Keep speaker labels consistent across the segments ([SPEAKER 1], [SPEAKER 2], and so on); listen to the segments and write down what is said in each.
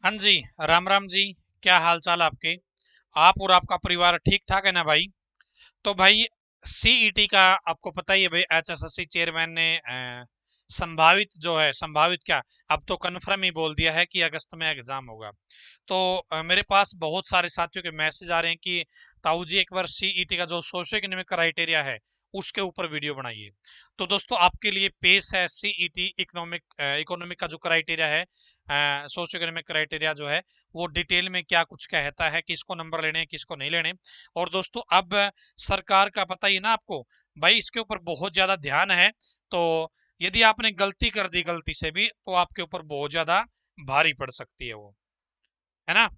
[SPEAKER 1] हाँ जी। राम राम जी। क्या हाल चाल आपके? आप और आपका परिवार ठीक ठाक है ना भाई? तो भाई, सीईटी का आपको पता ही है भाई, एचएसएससी चेयरमैन ने संभावित जो है, संभावित क्या, अब तो कन्फर्म ही बोल दिया है कि अगस्त में एग्जाम होगा। तो मेरे पास बहुत सारे साथियों के मैसेज आ रहे हैं कि ताऊ जी एक बार सीईटी का जो सोशो इकोनॉमिक क्राइटेरिया है उसके ऊपर वीडियो बनाइए। तो दोस्तों आपके लिए पेश है सीईटी इकोनॉमिक इकोनॉमिक का जो क्राइटेरिया है, सोशो इकोनॉमिक क्राइटेरिया जो है वो डिटेल में क्या कुछ कहता है, किसको नंबर लेने हैं किसको नहीं लेने। और दोस्तों अब सरकार का पता ही ना आपको, भाई इसके ऊपर बहुत ज्यादा ध्यान है। तो यदि आपने गलती कर दी गलती से भी तो आपके ऊपर बहुत ज्यादा भारी पड़ सकती है वो, है ना।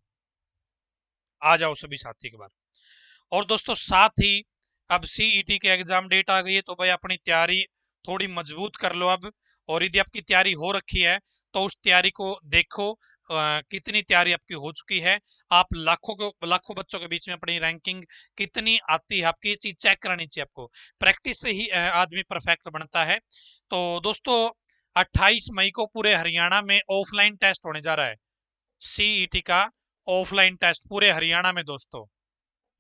[SPEAKER 1] आ जाओ सभी साथी के बार। और दोस्तों साथ ही अब सीईटी के एग्जाम डेट आ गई है, तो भाई अपनी तैयारी थोड़ी मजबूत कर लो अब। और यदि आपकी तैयारी हो रखी है तो उस तैयारी को देखो, कितनी तैयारी आपकी हो चुकी है। आप लाखों बच्चों के बीच में अपनी रैंकिंग कितनी आती है आपकी, ये चीज चेक करानी चाहिए आपको। प्रैक्टिस से ही आदमी परफेक्ट बनता है। तो दोस्तों 28 मई को पूरे हरियाणा में ऑफलाइन टेस्ट होने जा रहा है, सीईटी का ऑफलाइन टेस्ट पूरे हरियाणा में दोस्तों।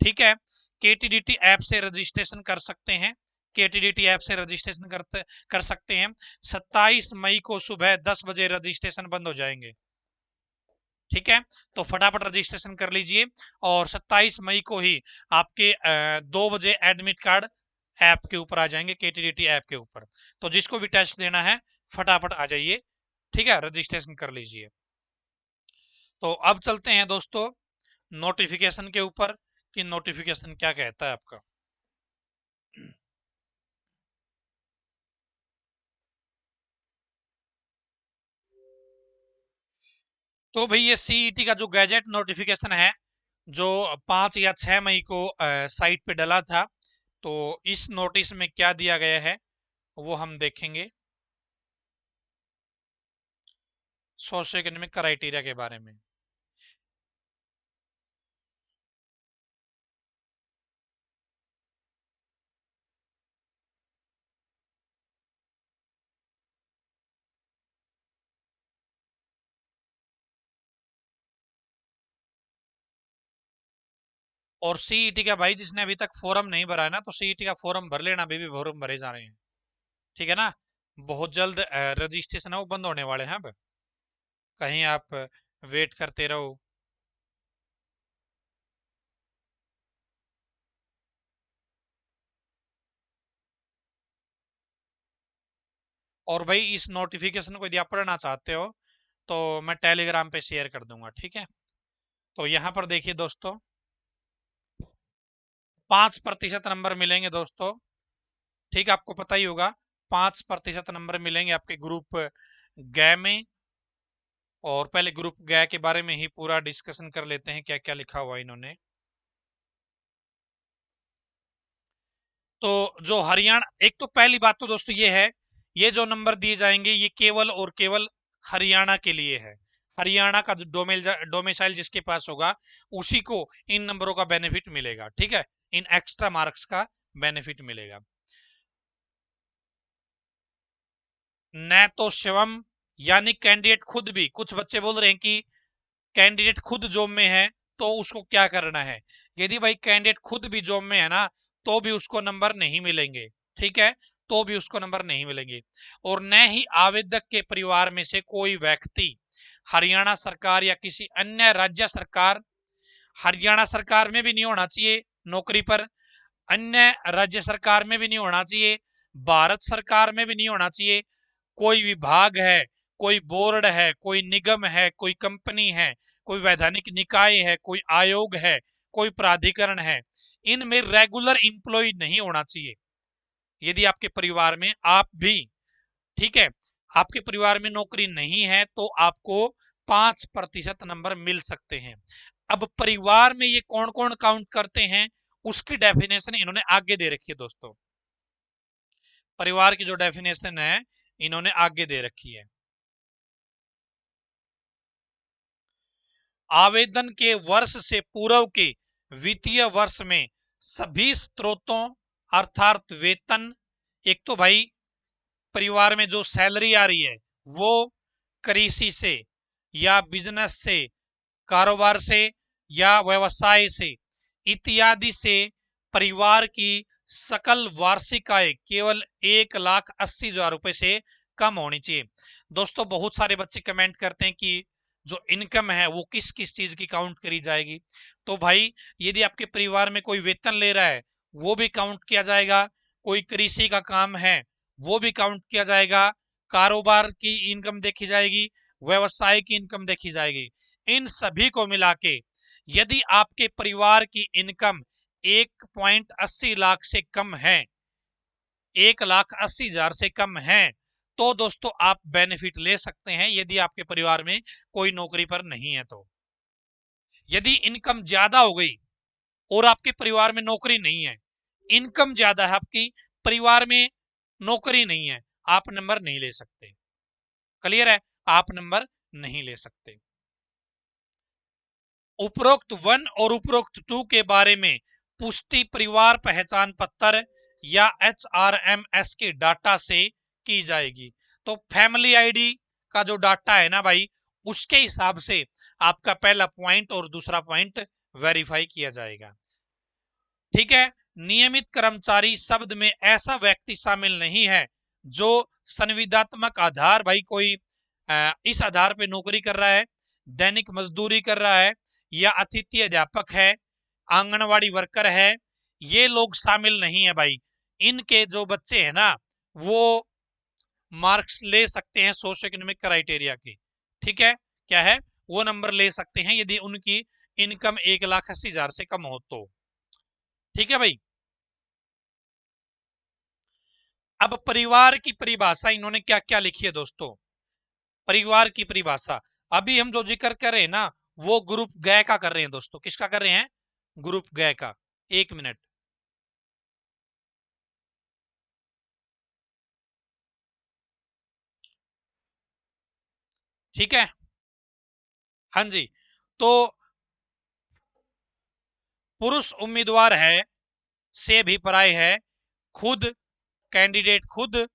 [SPEAKER 1] ठीक है। केटीडीटी ऐप से रजिस्ट्रेशन कर सकते हैं, केटीडीटी ऐप से रजिस्ट्रेशन कर सकते हैं। 27 मई को सुबह 10 बजे रजिस्ट्रेशन बंद हो जाएंगे। ठीक है। तो फटाफट रजिस्ट्रेशन कर लीजिए। और 27 मई को ही आपके 2 बजे एडमिट कार्ड ऐप के ऊपर आ जाएंगे, केटीडीटी ऐप के ऊपर। तो जिसको भी टेस्ट देना है फटाफट आ जाइए। ठीक है, रजिस्ट्रेशन कर लीजिए। तो अब चलते हैं दोस्तों नोटिफिकेशन के ऊपर, कि नोटिफिकेशन क्या कहता है आपका। तो भाई ये सीईटी का जो गैजेट नोटिफिकेशन है, जो 5 या 6 मई को साइट पे डला था, तो इस नोटिस में क्या दिया गया है वो हम देखेंगे, सोशो इकोनॉमिक क्राइटेरिया के बारे में। और सीईटी का भाई, जिसने अभी तक फॉर्म नहीं भरा है ना, तो सीईटी का फॉर्म भर लेना, अभी भी फॉर्म भरे जा रहे हैं। ठीक है ना। बहुत जल्द रजिस्ट्रेशन है वो बंद होने वाले हैं अब, कहीं आप वेट करते रहो। और भाई इस नोटिफिकेशन को यदि आप पढ़ना चाहते हो तो मैं टेलीग्राम पे शेयर कर दूंगा। ठीक है। तो यहाँ पर देखिए दोस्तों, 5% नंबर मिलेंगे दोस्तों। ठीक है, आपको पता ही होगा 5% नंबर मिलेंगे आपके ग्रुप ग में। और पहले ग्रुप ग के बारे में ही पूरा डिस्कशन कर लेते हैं, क्या क्या लिखा हुआ इन्होंने। तो जो हरियाणा, एक तो पहली बात तो दोस्तों ये है, ये जो नंबर दिए जाएंगे ये केवल और केवल हरियाणा के लिए है। हरियाणा का जो डोमिसाइल जिसके पास होगा उसी को इन नंबरों का बेनिफिट मिलेगा। ठीक है, इन एक्स्ट्रा मार्क्स का बेनिफिट मिलेगा। न तो शिवम, यानी कैंडिडेट खुद भी, कुछ बच्चे बोल रहे हैं कि कैंडिडेट खुद जॉब में है तो उसको क्या करना है। यदि भाई कैंडिडेट खुद भी जॉब में है ना, तो भी उसको नंबर नहीं मिलेंगे। ठीक है, तो भी उसको नंबर नहीं मिलेंगे। और न ही आवेदक के परिवार में से कोई व्यक्ति हरियाणा सरकार या किसी अन्य राज्य सरकार, हरियाणा सरकार में भी नहीं होना चाहिए नौकरी पर, अन्य राज्य सरकार में भी नहीं होना चाहिए, भारत सरकार में भी नहीं होना चाहिए, कोई विभाग है, कोई बोर्ड है, कोई निगम है, कोई कंपनी है, कोई वैधानिक निकाय है, कोई आयोग है, कोई प्राधिकरण है, इनमें रेगुलर एम्प्लॉय नहीं होना चाहिए। यदि आपके परिवार में आप भी, ठीक है, आपके परिवार में नौकरी नहीं है तो आपको 5% नंबर मिल सकते हैं। अब परिवार में ये कौन कौन काउंट करते हैं उसकी डेफिनेशन इन्होंने आगे दे रखी है दोस्तों। परिवार की जो डेफिनेशन है इन्होंने आगे दे रखी है। आवेदन के वर्ष से पूर्व के वित्तीय वर्ष में सभी स्रोतों, अर्थात वेतन, एक तो भाई परिवार में जो सैलरी आ रही है वो कृषि से या बिजनेस से कारोबार से या व्यवसाय से इत्यादि से परिवार की सकल वार्षिक आय केवल 1,80,000 रुपए से कम होनी चाहिए। दोस्तों बहुत सारे बच्चे कमेंट करते हैं कि जो इनकम है वो किस किस चीज की काउंट करी जाएगी। तो भाई यदि आपके परिवार में कोई वेतन ले रहा है वो भी काउंट किया जाएगा, कोई कृषि का काम है वो भी काउंट किया जाएगा, कारोबार की इनकम देखी जाएगी, व्यवसाय की इनकम देखी जाएगी। इन सभी को मिला के यदि आपके परिवार की इनकम 1.80 लाख से कम है, 1,80,000 से कम है, तो दोस्तों आप बेनिफिट ले सकते हैं यदि आपके परिवार में कोई नौकरी पर नहीं है। तो यदि इनकम ज्यादा हो गई और आपके परिवार में नौकरी नहीं है, इनकम ज्यादा है आपकी, परिवार में नौकरी नहीं है, आप नंबर नहीं ले सकते। क्लियर है, आप नंबर नहीं ले सकते। उपरोक्त 1 और उपरोक्त 2 के बारे में पुष्टि परिवार पहचान पत्र या HRMS के डाटा से की जाएगी। तो फैमिली आईडी का जो डाटा है ना भाई, उसके हिसाब से आपका पहला पॉइंट और दूसरा पॉइंट वेरीफाई किया जाएगा। ठीक है, नियमित कर्मचारी शब्द में ऐसा व्यक्ति शामिल नहीं है जो संविदात्मक आधार, भाई कोई इस आधार पे नौकरी कर रहा है, दैनिक मजदूरी कर रहा है, या अतिथि अध्यापक है, आंगनवाड़ी वर्कर है, ये लोग शामिल नहीं है भाई। इनके जो बच्चे हैं ना वो मार्क्स ले सकते हैं सोशो इकोनॉमिक क्राइटेरिया के। ठीक है, क्या है, वो नंबर ले सकते हैं यदि उनकी इनकम 1,80,000 से कम हो तो। ठीक है भाई। अब परिवार की परिभाषा इन्होंने क्या क्या लिखी है दोस्तों। परिवार की परिभाषा अभी हम जो जिक्र कर रहे हैं ना वो ग्रुप गय का कर रहे हैं दोस्तों। किसका कर रहे हैं, ग्रुप गय का। एक मिनट, ठीक है। हाँ जी, तो पुरुष उम्मीदवार है से भी पराय है, खुद कैंडिडेट खुद,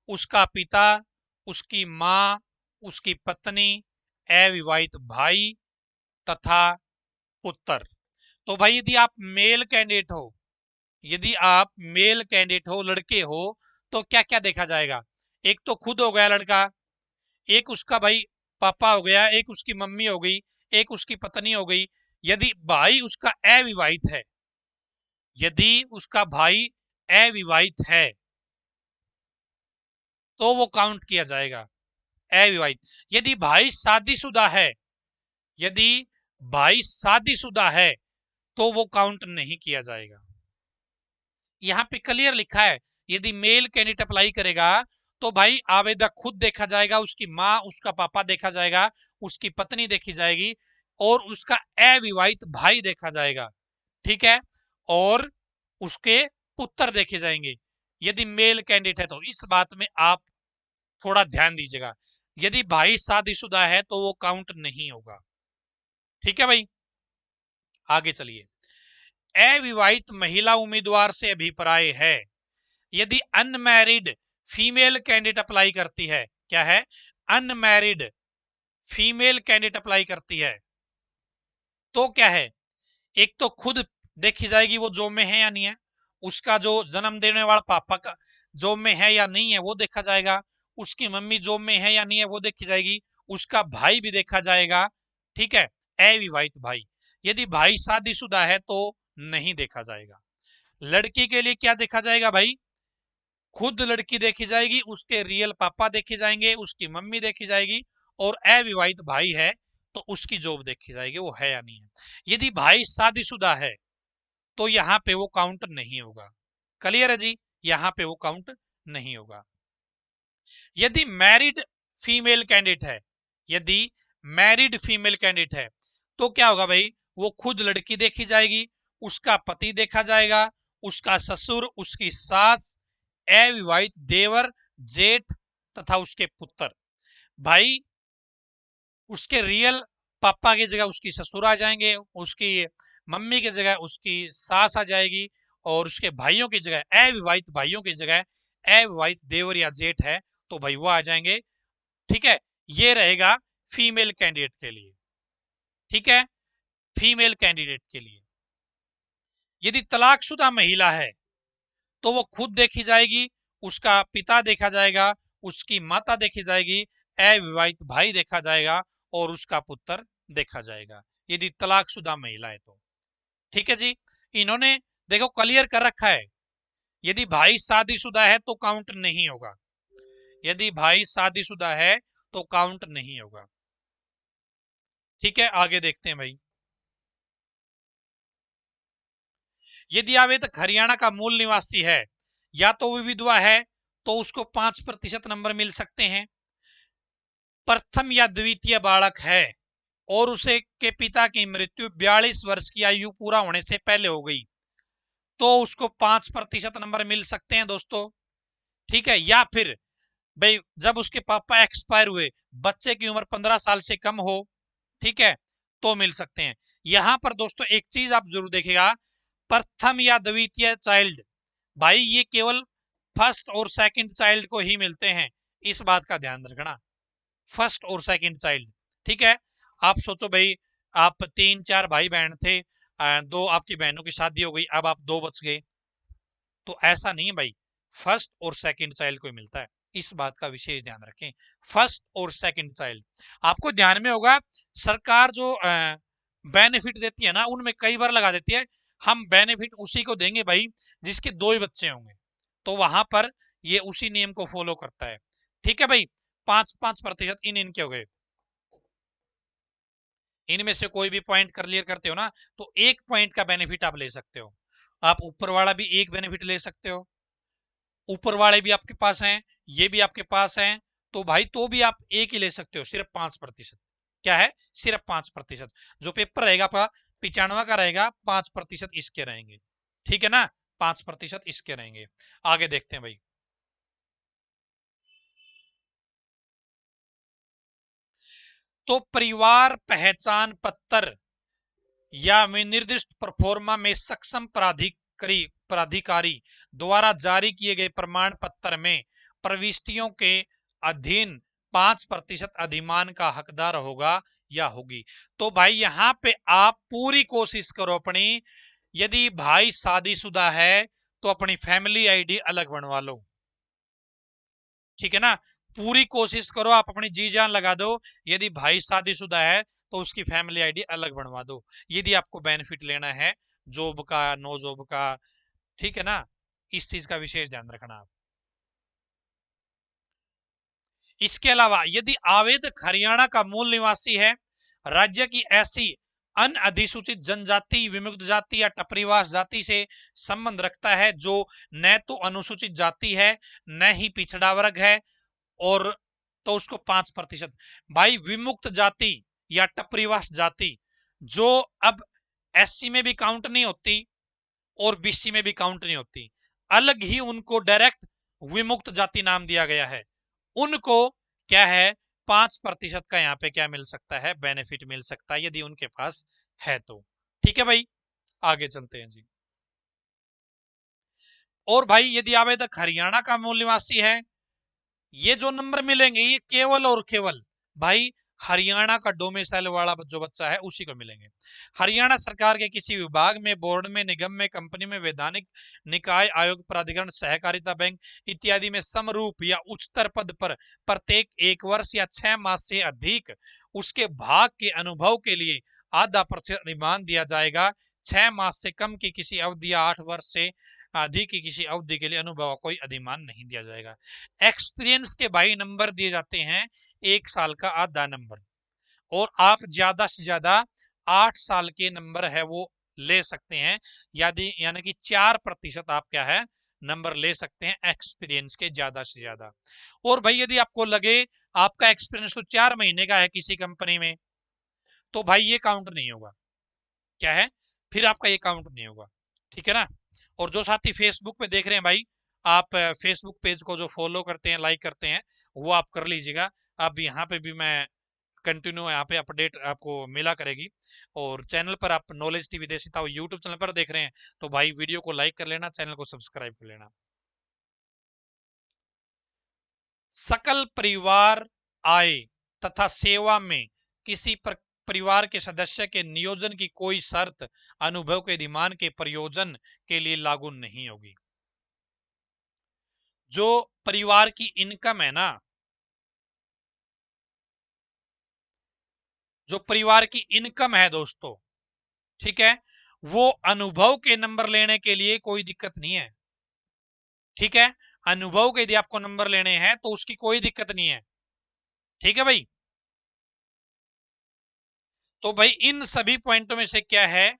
[SPEAKER 1] उसका पिता, उसकी मां, उसकी पत्नी, अविवाहित भाई तथा पुत्र। तो भाई यदि आप मेल कैंडिडेट हो, यदि आप मेल कैंडिडेट हो, लड़के हो, तो क्या क्या देखा जाएगा। एक तो खुद हो गया लड़का, एक उसका भाई पापा हो गया, एक उसकी मम्मी हो गई, एक उसकी पत्नी हो गई। यदि भाई उसका अविवाहित है, यदि उसका भाई अविवाहित है तो वो काउंट किया जाएगा अविवाहित। यदि भाई शादीशुदा है, यदि भाई शादीशुदा है तो वो काउंट नहीं किया जाएगा। यहाँ पे क्लियर लिखा है यदि मेल कैंडिडेट अप्लाई करेगा तो भाई आवेदक खुद देखा जाएगा, उसकी माँ उसका पापा देखा जाएगा, उसकी पत्नी देखी जाएगी और उसका अविवाहित भाई देखा जाएगा। ठीक है, और उसके पुत्र देखे जाएंगे यदि मेल कैंडिडेट है। तो इस बात में आप थोड़ा ध्यान दीजिएगा, यदि भाई शादीशुदा है तो वो काउंट नहीं होगा। ठीक है भाई, आगे चलिए। अविवाहित महिला उम्मीदवार से अभिप्राय है यदि अनमैरिड फीमेल कैंडिडेट अप्लाई करती है, क्या है, अनमैरिड फीमेल कैंडिडेट अप्लाई करती है तो क्या है, एक तो खुद देखी जाएगी वो जॉब में है या नहीं है, उसका जो जन्म देने वाला पापा का जॉब में है या नहीं है वो देखा जाएगा, उसकी मम्मी जॉब में है या नहीं है वो देखी जाएगी, उसका भाई भी देखा जाएगा। ठीक है, अविवाहित भाई। यदि भाई शादीशुदा है तो नहीं देखा जाएगा। लड़की के लिए क्या देखा जाएगा भाई, खुद लड़की देखी जाएगी, उसके रियल पापा देखे जाएंगे, उसकी मम्मी देखी जाएगी, और अविवाहित भाई है तो उसकी जॉब देखी जाएगी वो है या नहीं है। यदि भाई शादीशुदा है तो यहाँ पे वो काउंट नहीं होगा। क्लियर है जी, यहाँ पे वो काउंट नहीं होगा। यदि मैरिड फीमेल कैंडिडेट है, यदि मैरिड फीमेल कैंडिडेट है तो क्या होगा भाई, वो खुद लड़की देखी जाएगी, उसका पति देखा जाएगा, उसका ससुर, उसकी सास, अविवाहित देवर, जेठ तथा उसके पुत्र। भाई उसके रियल पापा की जगह उसकी ससुर आ जाएंगे, उसकी मम्मी की जगह उसकी सास आ जाएगी, और उसके भाइयों की जगह, अविवाहित भाइयों की जगह अविवाहित देवर या जेठ है तो भाई वो आ जाएंगे। ठीक है, ये रहेगा फीमेल कैंडिडेट के लिए। ठीक है, फीमेल कैंडिडेट के लिए। यदि तलाकशुदा महिला है तो वो खुद देखी जाएगी, उसका पिता देखा जाएगा, उसकी माता देखी जाएगी, अविवाहित भाई देखा जाएगा और उसका पुत्र देखा जाएगा, यदि तलाकशुदा महिला है तो। ठीक है जी, इन्होंने देखो क्लियर कर रखा है, यदि भाई शादीशुदा है तो काउंट नहीं होगा, यदि भाई शादीशुदा है तो काउंट नहीं होगा। ठीक है, आगे देखते हैं भाई। यदि आवेदक हरियाणा का मूल निवासी है या तो वो विधवा है तो उसको 5% नंबर मिल सकते हैं। प्रथम या द्वितीय बालक है और उसे के पिता की मृत्यु 42 वर्ष की आयु पूरा होने से पहले हो गई तो उसको 5% नंबर मिल सकते हैं दोस्तों। ठीक है, या फिर भाई जब उसके पापा एक्सपायर हुए, बच्चे की उम्र 15 साल से कम हो, ठीक है, तो मिल सकते हैं। यहां पर दोस्तों एक चीज आप जरूर देखिएगा, प्रथम या द्वितीय चाइल्ड, भाई ये केवल फर्स्ट और सेकंड चाइल्ड को ही मिलते हैं, इस बात का ध्यान रखना, फर्स्ट और सेकंड चाइल्ड। ठीक है, आप सोचो भाई, आप 3-4 भाई बहन थे, दो आपकी बहनों की शादी हो गई, अब आप दो बच गए, तो ऐसा नहीं है भाई, फर्स्ट और सेकंड चाइल्ड को मिलता है, इस बात का विशेष ध्यान रखें, फर्स्ट और सेकंड चाइल्ड। आपको ध्यान में होगा सरकार जो बेनिफिट देती है ना, उनमें कई बार लगा देती है हम बेनिफिट उसी को देंगे भाई जिसके दो ही बच्चे होंगे, तो वहां पर ये उसी नियम को फॉलो करता है। ठीक है भाई, 5-5% इनके हो गए। इनमें से कोई भी पॉइंट क्लियर करते हो ना तो 1 पॉइंट का बेनिफिट आप ले सकते हो, आप ऊपर वाला भी एक बेनिफिट ले सकते हो, ऊपर वाले भी आपके पास हैं, ये भी आपके पास हैं, तो भाई तो भी आप एक ही ले सकते हो, सिर्फ 5%। क्या है, सिर्फ 5%। जो पेपर रहेगा आपका 95 का रहेगा, 5% इसके रहेंगे। ठीक है ना, 5% इसके रहेंगे। आगे देखते हैं भाई। तो परिवार पहचान पत्र या विनिर्दिष्ट प्रोफोर्मा में सक्षम प्राधिकारी द्वारा जारी किए गए प्रमाण पत्र में प्रविष्टियों के अधीन 5% अधिमान का हकदार होगा या होगी। तो भाई यहां पे आप पूरी कोशिश करो अपनी, यदि भाई शादीशुदा है तो अपनी फैमिली आईडी अलग बनवा लो। ठीक है ना, पूरी कोशिश करो, आप अपनी जी जान लगा दो, यदि भाई शादीशुदा है तो उसकी फैमिली आईडी अलग बनवा दो, यदि आपको बेनिफिट लेना है जॉब का, नो जॉब का। ठीक है ना, इस चीज का विशेष ध्यान रखना आप। इसके अलावा यदि आवेदक हरियाणा का मूल निवासी है, राज्य की ऐसी अनअधिसूचित जनजाति, विमुक्त जाति या टपरीवास जाति से संबंध रखता है जो न तो अनुसूचित जाति है न ही पिछड़ा वर्ग है, और तो उसको 5%। भाई विमुक्त जाति या टपरीवास जाति जो अब एससी में भी काउंट नहीं होती और बीसी में भी काउंट नहीं होती, अलग ही उनको डायरेक्ट विमुक्त जाति नाम दिया गया है, उनको क्या है, 5% का यहाँ पे क्या मिल सकता है, बेनिफिट मिल सकता है, यदि उनके पास है तो। ठीक है भाई, आगे चलते हैं जी। और भाई यदि आवेदक हरियाणा का मूल निवासी है, ये जो नंबर मिलेंगे ये केवल और केवल भाई हरियाणा का डोमिसाइल वाला जो बच्चा है उसी को मिलेंगे। हरियाणा सरकार के किसी विभाग में, बोर्ड में, निगम में, कंपनी में, वैधानिक निकाय, आयोग, प्राधिकरण, सहकारिता बैंक इत्यादि में समरूप या उच्चतर पद पर प्रत्येक 1 वर्ष या 6 मास से अधिक उसके भाग के अनुभव के लिए ½ अधिमान दिया जाएगा। 6 मास से कम की किसी अवधि या 8 वर्ष से अधिक की किसी अवधि के लिए अनुभव कोई अधिमान नहीं दिया जाएगा। एक्सपीरियंस के भाई नंबर दिए जाते हैं 1 साल का आधा नंबर, और आप ज्यादा से ज्यादा 8 साल के नंबर है वो ले सकते हैं, यदि यानी कि 4% आप क्या है नंबर ले सकते हैं एक्सपीरियंस के ज्यादा से ज्यादा। और भाई यदि आपको लगे आपका एक्सपीरियंस तो 4 महीने का है किसी कंपनी में, तो भाई ये काउंट नहीं होगा। क्या है, फिर आपका ये काउंट नहीं होगा। ठीक है ना, और जो साथी फेसबुक पे देख रहे हैं भाई, आप फेसबुक पेज को जो फॉलो करते हैं, लाइक करते हैं, वो आप कर लीजिएगा। अब यहाँ पे भी मैं कंटिन्यू यहाँ पे अपडेट आपको मिला करेगी, और चैनल पर आप नॉलेज टीवी देसी था यूट्यूब चैनल पर देख रहे हैं तो भाई वीडियो को लाइक कर लेना, चैनल को सब्सक्राइब कर लेना। सकल परिवार आय तथा सेवा में किसी परिवार के सदस्य के नियोजन की कोई शर्त अनुभव के अधिमान के प्रयोजन के लिए लागू नहीं होगी। जो परिवार की इनकम है ना, जो परिवार की इनकम है दोस्तों, ठीक है, वो अनुभव के नंबर लेने के लिए कोई दिक्कत नहीं है। ठीक है, अनुभव के यदि आपको नंबर लेने हैं तो उसकी कोई दिक्कत नहीं है। ठीक है भाई, तो भाई इन सभी पॉइंटों में से क्या है,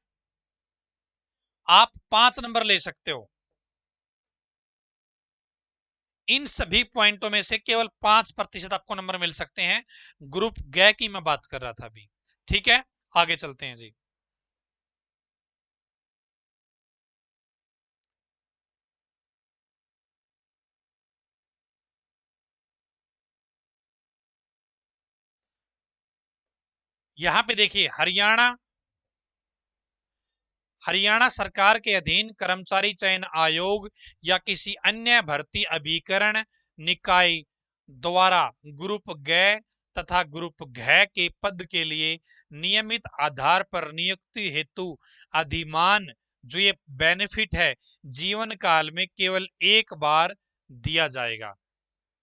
[SPEAKER 1] आप 5 नंबर ले सकते हो। इन सभी पॉइंटों में से केवल 5% आपको नंबर मिल सकते हैं। ग्रुप ग की मैं बात कर रहा था अभी। ठीक है, आगे चलते हैं जी। यहां पे देखिए, हरियाणा सरकार के अधीन कर्मचारी चयन आयोग या किसी अन्य भर्ती अभिकरण निकाय द्वारा ग्रुप ग तथा ग्रुप घ के पद के लिए नियमित आधार पर नियुक्ति हेतु अधिमान, जो ये बेनिफिट है, जीवन काल में केवल एक बार दिया जाएगा।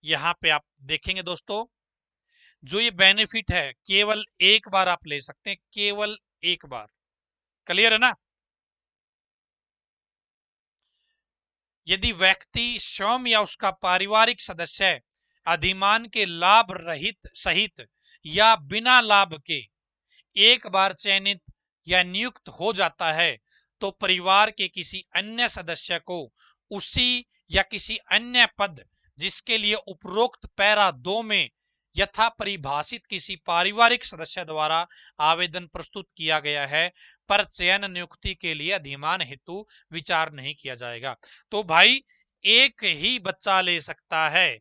[SPEAKER 1] यहाँ पे आप देखेंगे दोस्तों, जो ये बेनिफिट है केवल एक बार आप ले सकते हैं, केवल एक बार। क्लियर है ना? यदि व्यक्ति स्वयं या उसका पारिवारिक सदस्य अधिमान के लाभ रहित सहित या बिना लाभ के एक बार चयनित या नियुक्त हो जाता है, तो परिवार के किसी अन्य सदस्य को उसी या किसी अन्य पद जिसके लिए उपरोक्त पैरा 2 में यथा परिभाषित किसी पारिवारिक सदस्य द्वारा आवेदन प्रस्तुत किया गया है, पर चयन नियुक्ति के लिए अधिमान हेतु विचार नहीं किया जाएगा। तो भाई एक ही बच्चा ले सकता है।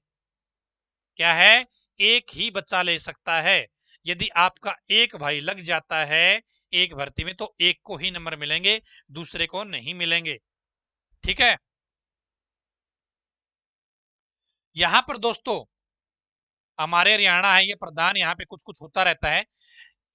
[SPEAKER 1] क्या है? एक ही बच्चा ले सकता है। यदि आपका एक भाई लग जाता है एक भर्ती में तो एक को ही नंबर मिलेंगे, दूसरे को नहीं मिलेंगे। ठीक है, यहां पर दोस्तों हमारे हरियाणा है ये प्रधान, यहाँ पे कुछ कुछ होता रहता है।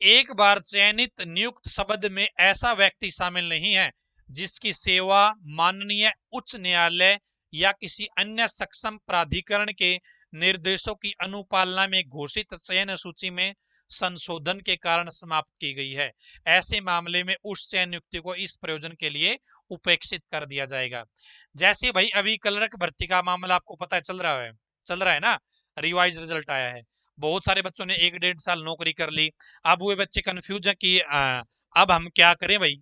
[SPEAKER 1] एक बार चयनित नियुक्त शब्द में ऐसा व्यक्ति शामिल नहीं है जिसकी सेवा माननीय उच्च न्यायालय या किसी अन्य सक्षम प्राधिकरण के निर्देशों की अनुपालना में घोषित चयन सूची में संशोधन के कारण समाप्त की गई है। ऐसे मामले में उस चयन नियुक्ति को इस प्रयोजन के लिए उपेक्षित कर दिया जाएगा। जैसे भाई अभी क्लर्क भर्ती का मामला आपको पता है, चल रहा है ना, रिवाइज रिजल्ट आया है, बहुत सारे बच्चों ने 1-1.5 साल नौकरी कर ली। अब वो बच्चे कंफ्यूज है कि अब हम क्या करें भाई।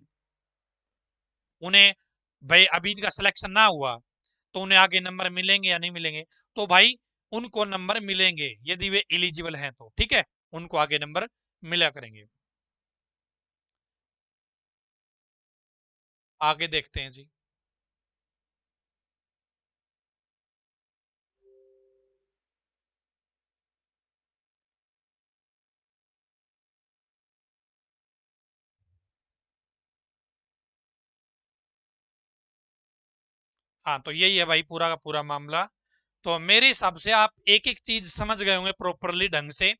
[SPEAKER 1] उन्हें भाई अभी इनका सिलेक्शन ना हुआ तो उन्हें आगे नंबर मिलेंगे या नहीं मिलेंगे? तो भाई उनको नंबर मिलेंगे यदि वे एलिजिबल हैं तो। ठीक है, उनको आगे नंबर मिला करेंगे। आगे देखते हैं जी। हाँ, तो यही है भाई पूरा का पूरा मामला। तो मेरे हिसाब से आप एक एक चीज समझ गए होंगे प्रॉपरली ढंग से।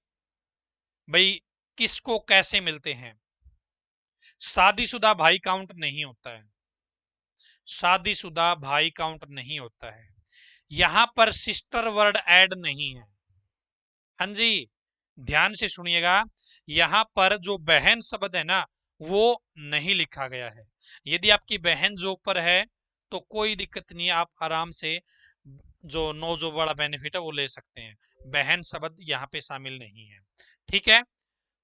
[SPEAKER 1] भाई किसको कैसे मिलते हैं। शादीशुदा भाई काउंट नहीं होता है, शादीशुदा भाई काउंट नहीं होता है। यहां पर सिस्टर वर्ड ऐड नहीं है। हाँ जी, ध्यान से सुनिएगा, यहां पर जो बहन शब्द है ना वो नहीं लिखा गया है। यदि आपकी बहन जो ऊपर है तो कोई दिक्कत नहीं है, आप आराम से जो नो जो बड़ा बेनिफिट है वो ले सकते हैं। बहन शब्द यहाँ पे शामिल नहीं है। ठीक है,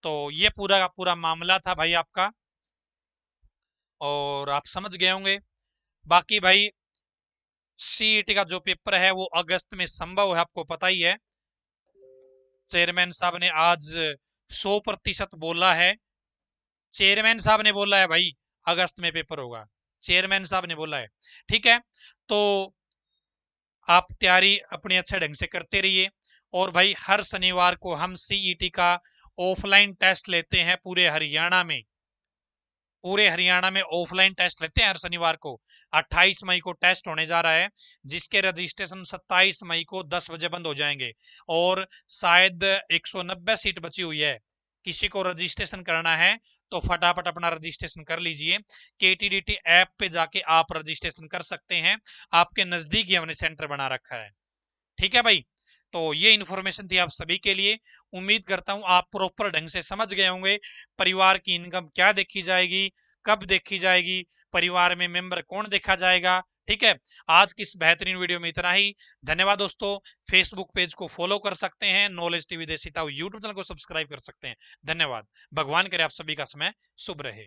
[SPEAKER 1] तो ये पूरा का पूरा मामला था भाई आपका, और आप समझ गए होंगे। बाकी भाई सीईटी का जो पेपर है वो अगस्त में संभव है, आपको पता ही है। चेयरमैन साहब ने आज 100% बोला है। चेयरमैन साहब ने बोला है भाई अगस्त में पेपर होगा, चेयरमैन साहब ने बोला है। ठीक है, तो आप तैयारी अपने अच्छे ढंग से करते रहिए। और भाई हर शनिवार को हम सीईटी का ऑफलाइन टेस्ट लेते हैं पूरे हरियाणा में। पूरे हरियाणा में ऑफलाइन टेस्ट लेते हैं हर शनिवार को। 28 मई को टेस्ट होने जा रहा है, जिसके रजिस्ट्रेशन 27 मई को 10 बजे बंद हो जाएंगे। और शायद 190 सीट बची हुई है, किसी को रजिस्ट्रेशन करना है तो फटाफट अपना रजिस्ट्रेशन कर लीजिए। KTDT ऐप पे जाके आप रजिस्ट्रेशन कर सकते हैं, आपके नजदीक ही हमने सेंटर बना रखा है। ठीक है भाई, तो ये इन्फॉर्मेशन थी आप सभी के लिए। उम्मीद करता हूं आप प्रॉपर ढंग से समझ गए होंगे परिवार की इनकम क्या देखी जाएगी, कब देखी जाएगी, परिवार में मेंबर कौन देखा जाएगा। ठीक है, आज की इस बेहतरीन वीडियो में इतना ही। धन्यवाद दोस्तों। फेसबुक पेज को फॉलो कर सकते हैं, नॉलेज टीवी देसी ताऊ यूट्यूब चैनल को सब्सक्राइब कर सकते हैं। धन्यवाद। भगवान करे आप सभी का समय शुभ रहे।